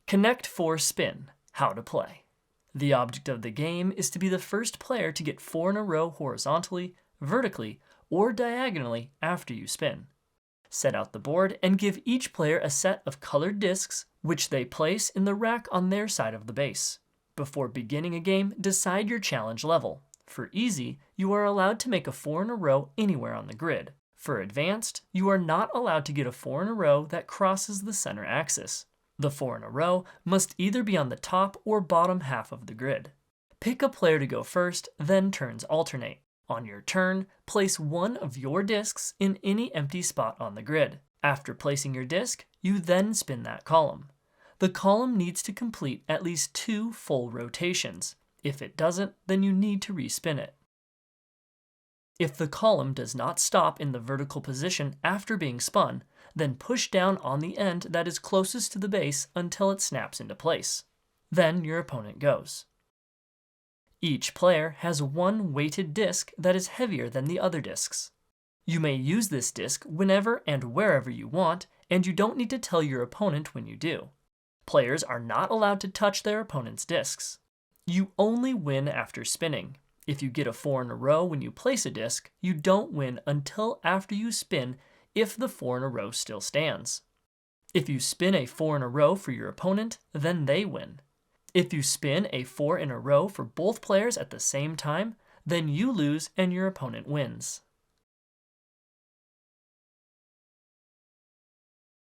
Connect 4 spin. How to play. The object of the game is to be the first player to get 4 in a row horizontally, vertically, or diagonally after you spin. Set out the board and give each player a set of colored discs, which they place in the rack on their side of the base. Before beginning a game, decide your challenge level. For easy, you are allowed to make a 4 in a row anywhere on the grid. For advanced, you are not allowed to get a 4 in a row that crosses the center axis. The 4 in a row must either be on the top or bottom half of the grid. Pick a player to go first, then turns alternate. On your turn, place one of your discs in any empty spot on the grid. After placing your disc, you then spin that column. The column needs to complete at least 2 full rotations. If it doesn't, then you need to respin it. If the column does not stop in the vertical position after being spun, then push down on the end that is closest to the base until it snaps into place. Then your opponent goes. Each player has one weighted disc that is heavier than the other discs. You may use this disc whenever and wherever you want, and you don't need to tell your opponent when you do. Players are not allowed to touch their opponent's discs. You only win after spinning. If you get a 4 in a row when you place a disc, you don't win until after you spin if the 4 in a row still stands. If you spin a 4 in a row for your opponent, then they win. If you spin a 4 in a row for both players at the same time, then you lose and your opponent wins.